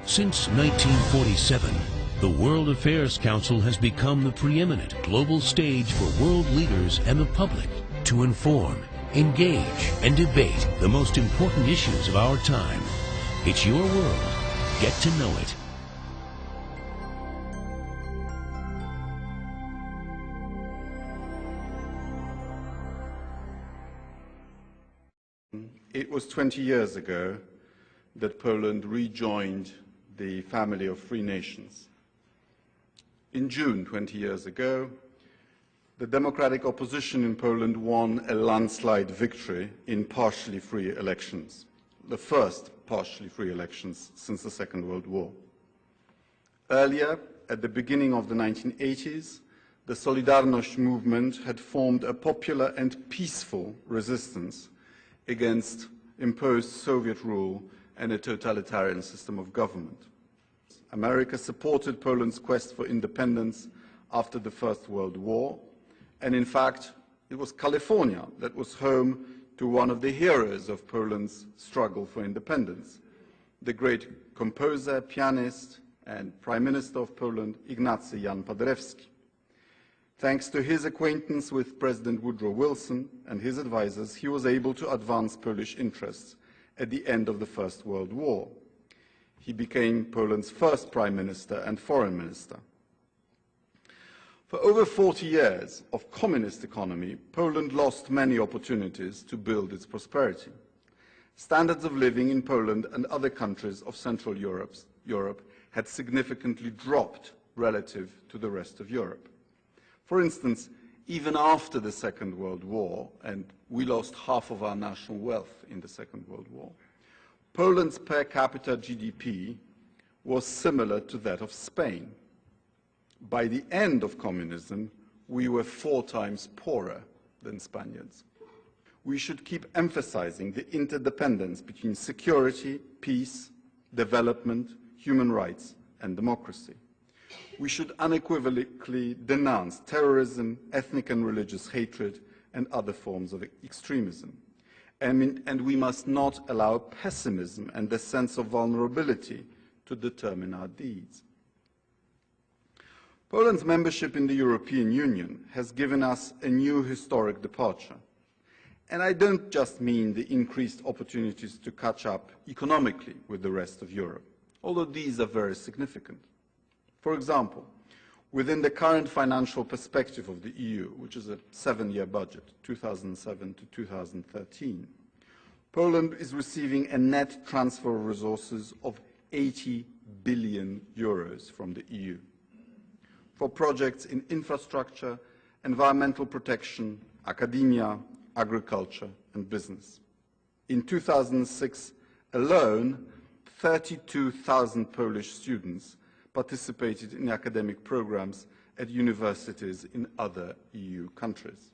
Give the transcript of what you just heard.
Since 1947, the World Affairs Council has become the preeminent global stage for world leaders and the public to inform, engage, and debate the most important issues of our time. It's your world. Get to know it. It was 20 years ago that Poland rejoined the family of free nations. In June 20 years ago, the democratic opposition in Poland won a landslide victory in partially free elections, the first partially free elections since the Second World War. Earlier, at the beginning of the 1980s, the Solidarność movement had formed a popular and peaceful resistance against imposed Soviet rule and a totalitarian system of government. America supported Poland's quest for independence after the First World War, and in fact, it was California that was home to one of the heroes of Poland's struggle for independence, the great composer, pianist, and Prime Minister of Poland, Ignacy Jan Paderewski. Thanks to his acquaintance with President Woodrow Wilson and his advisors, he was able to advance Polish interests at the end of the First World War. He became Poland's first Prime Minister and Foreign Minister. For over 40 years of communist economy, Poland lost many opportunities to build its prosperity. Standards of living in Poland and other countries of Central Europe had significantly dropped relative to the rest of Europe. For instance, even after the Second World War, and we lost half of our national wealth in the Second World War, Poland's per capita GDP was similar to that of Spain. By the end of communism, we were 4 times poorer than Spaniards. We should keep emphasizing the interdependence between security, peace, development, human rights, and democracy. We should unequivocally denounce terrorism, ethnic and religious hatred, and other forms of extremism. And we must not allow pessimism and the sense of vulnerability to determine our deeds. Poland's membership in the European Union has given us a new historic departure. And I don't just mean the increased opportunities to catch up economically with the rest of Europe, although these are very significant. For example, within the current financial perspective of the EU, which is a 7-year budget, 2007 to 2013, Poland is receiving a net transfer of resources of 80 billion euros from the EU for projects in infrastructure, environmental protection, academia, agriculture, and business. In 2006 alone, 32,000 Polish students participated in academic programs at universities in other EU countries.